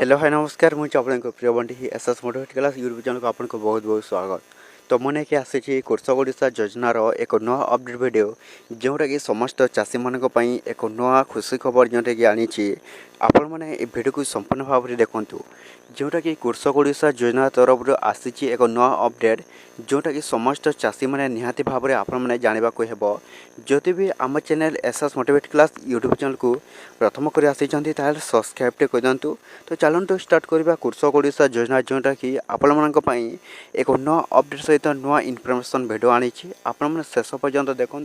Hello hi नमस्कार मुझे आपको प्रिय Bunty SS motivate class YouTube channel को आपको बहुत बहुत स्वागत। तो मैंने कि आसी कृषक ओडिशा योजनार एक नुआ अपडेट वीडियो जोटा कि समस्त चाषी मानक पई एक नुआ खुशी खबर जोटा कि आनी आपण मैंने वीडियो को संपूर्ण भाव में देखूँ जोटा कि कृषक ओडिशा योजना तरफ आसी एक नुआ अपडेट जोटा कि समस्त चाषी मैंने निहाती भाव में आपण मैंने जानवा हेब जदि भी आम channel SS motivate class YouTube channel को प्रथम कर आसी सब्सक्राइब कर दिंतु। तो चलते स्टार्ट करवा कृषक ओडिशा योजना जोटा कि आपण मानी एक नुआ अपडेट सहित नुआ इनफर्मेशन भिडियो आनी आपण शेष पर्यंत देखूँ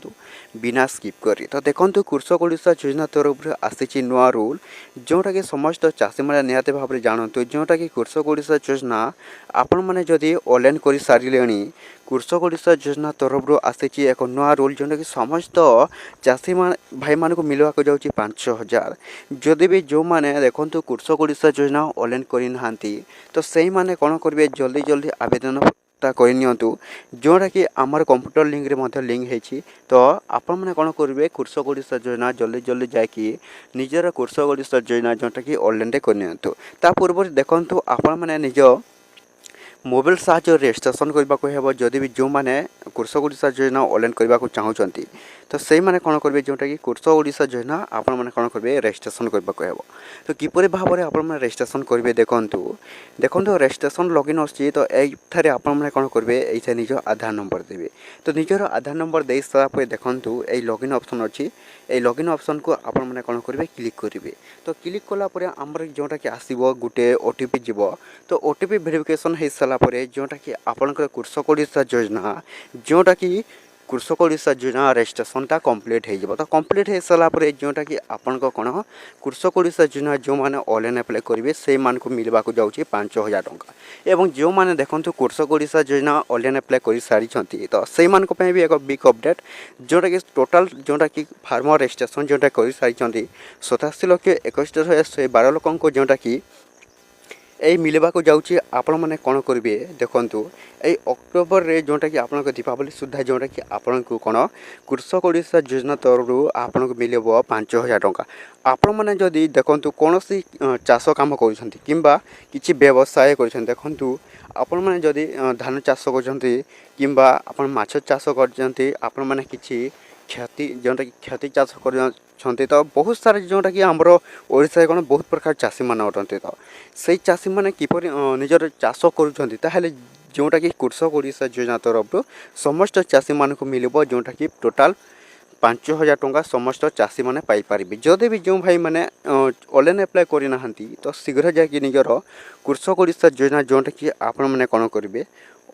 बिना स्किप कर। तो देखूँ कृषक ओडिशा योजना तरफ आसी नुआ रूल जोटा कि समस्त चाषी मैंने निहत भाव में जानतु जोटा कि कृषक ओडिशा योजना आपण मैंने जदि ऑनलाइन कर सारे कृषक ओडिशा योजना तरफ आसी एक नुआ रूल जोटा कि समस्त चाषी भाई मान को मिलवाक जाऊँगी 5,000 जदि भी जो मैंने देखूँ कृषक ओडिशा योजना ऑनलाइन करना तो सही मैंने कौन करेंगे जल्दी जल्दी आवेदन करनियंतु जोटा कि आमर कंप्यूटर लिंक रे लिंक है। तो आपण मैंने कौन करेंगे कृषक ओडिशा योजना जल्दी जल्दी जाकि निजर कृषक ओडिशा योजना जोटा कि ऑनलाइन करनियंतु ता पूर्व देखूँ आपण मैंने निज मोबाइल साहाय्य रेजिस्ट्रेशन करने को हेब जदि भी जो मैंने कृषक ओडिशा योजना ऑनलाइन करने को चाहूँगी तो से मैंने कौन करेंगे जोटा कि कृषक ओडिशा योजना आपण मैंने कौन करेंगे रेजिस्ट्रेशन करने को हेब। तो किपरि भाव में आपण मैंने रेजिस्ट्रेशन करेंगे देखूँ रेजिस्ट्रेशन लॉगिन आसी तो ये आपण मैंने कौन करेंगे ये निज आधार नंबर देवे। तो निजर आधार नंबर दे सारापर देखूँ ये लॉगिन ऑप्शन अच्छी ये लॉगिन ऑप्शन को आपण मैंने कौन करेंगे क्लिक करेंगे। तो क्लिक कलापर आमर जोटा कि आसो गोटे ओटीपी जीव तो ओटीपी वेरिफिकेशन हो सारापर जोटा कि आपणकर कृषक ओडिशा योजना जोटा कि कृषक ओडिशा योजना रेजिस्ट्रेशनटा कम्प्लीट हो तो कम्प्लीट हो सारापर जोटा कि आपण कौन कृषक ओडिशा योजना जो मैंने ऑनलाइन अप्लाई करेंगे से मान को मिलवाक जाऊँगी 5,000 टंका एवं जो मैंने देखूँ कृषक ओडिशा योजना ऑनलाइन अप्लाई कर सारी तो से भी एक बिग अपडेट जोटा कि टोटाल जोटा कि फार्मर रेजिस्ट्रेशन जोटा कर सारी 87,61,112 लोक जोटा कि यही मिलवा को जाऊँगी आपण मैंने कौन करेंगे देखूँ यही अक्टोबर रे जोटा कि आपन दीपावली सुधा जोटा कि आपण को कौन कृषक ओडिशा योजना तरफ आपन को मिले 5,000 टंका। आपण मैंने जदि देखूँ कौन सी चाष कम कर कि व्यवसाय कर देखूँ आपण मैंने जदि धान चाष कर माछ चाष कर मैंने कि क्षति जोटा कि क्षति चाष कर तो बहुत सारे जोटा कि आमर ओडिशा कौन बहुत प्रकार चाषी मान अटंती तो से चाषी मैंने किपर निजर चाष कर जोटा कि कृषक ओडिशा योजना तरफ समस्त चाषी मान को मिल जोटा कि टोटाल 5,000 टंका समस्त चाषी मैंने पाइपर जदि भी जो भाई मैंने ऑनलाइन अप्लाई करना तो शीघ्र जाकि निजर कृषक ओडिशा योजना जोटा कि आपण मैंने कौन करेंगे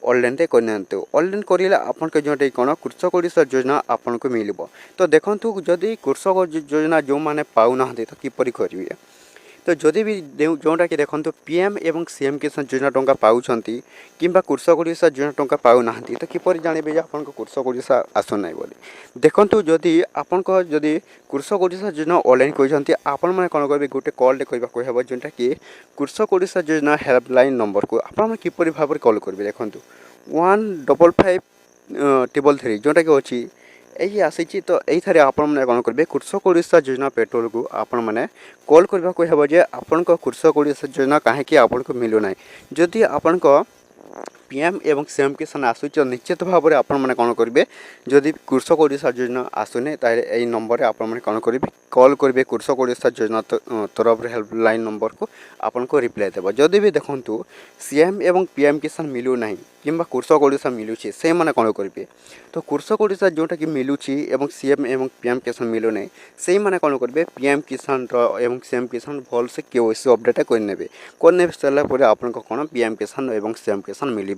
ऑनलाइन करना ऑनलाइन कर आपन के जोटे कौन कृषक ओडिशा योजना आपन को मिल। तो देखूँ जदि कृषक योजना जो मैंने पाऊना तो किपरि करेंगे तो जदि भी जोटा कि देखो पीएम एवं सीएम किसान योजना टंका पाँच कि कृषक ओडिशा योजना टंका पाऊना तो किपर जानवे आपन कृषक ओडिशा आसुना बोली देखूँ जदि आपण जदि कृषक ओडिशा योजना ऑनलाइन कर आपण मैंने कौन करेंगे गोटे कॉल करने हेब जोटा कि कृषक ओडिशा योजना हेल्पलाइन नंबर को आप किपरि भाव में कॉल करेंगे देखूँ 1553 जोटा कि अच्छी यही आसी तो यही आपण मैंने कौन करेंगे कृषक ओडिशा योजना पेट्रोल को आपण मैंने कॉल करने को हेब जे आपण कृषक ओडिशा योजना कहीं आपण को मिलूना जदि आपण पीएम एवं सीएम किसान आसूच निश्चित भाव में आपण मैंने कौन करेंगे जदि कृषक ओडिशा योजना आसुने यही नंबर आपण मैंने कौन करेंगे कॉल करेंगे कृषक ओडिशा योजना तरफ हेल्पलाइन नंबर को आपण को रिप्लाई देव। जदि भी देखूँ सीएम एवं पीएम किसान मिलूना कि कृषक ओडिशा मिलूची से मैंने कौन करेंगे तो कृषक ओडिशा जोटा कि मिलूची एवं सीएम एवं पीएम किसान मिलूना से मैंने कौन करेंगे पीएम किसान एवं सीएम किसान भल से केवाईसी अपडेट करने सारापर आप कौन पीएम किसान एवं सीएम किसान मिल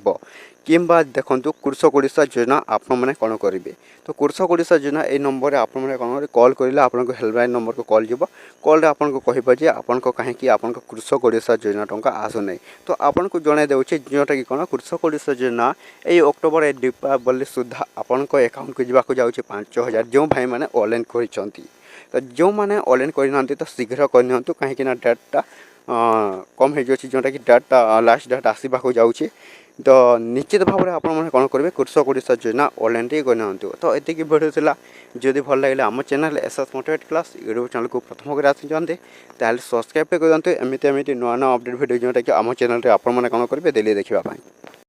कि देखूँ कृषक ओडिशा योजना आप मैंने कौन करेंगे तो कृषक ओडिशा योजना ये नंबर आप कौन कॉल करेंगे आपको हेल्पलाइन नंबर को कॉल जीव कॉल आपको कहे आपण कहीं आप कृषक ओडिशा योजना टंका आसुना तो आपको जन दूसरे जोटा कि कौन कृषक ओडिशा योजना ये अक्टोबर दीपावली सुधा आपण अकाउंट को जावाक जाऊँगी 5,000 जो भाई मैंने ऑनलाइन कर तो जो मैंने ऑनलाइन करना तो शीघ्र करनी कहीं डेटा कम हो जोटाकि डेट लास्ट डेट आसवाक जाऊँगी तो निश्चित भाव में आपने कौन करेंगे कृषक ओडिशा योजना ऑनलाइन करना तो ये भिडियो था जदि भल लगे आम channel SS motivate class YouTube channel को प्रथम कर आसी सब्सक्राइब कर दिखाते एमती नुआ नुआ अपडेट भिडियो जोटा कि आम चैनल आपने कौन करेंगे डेली देखा।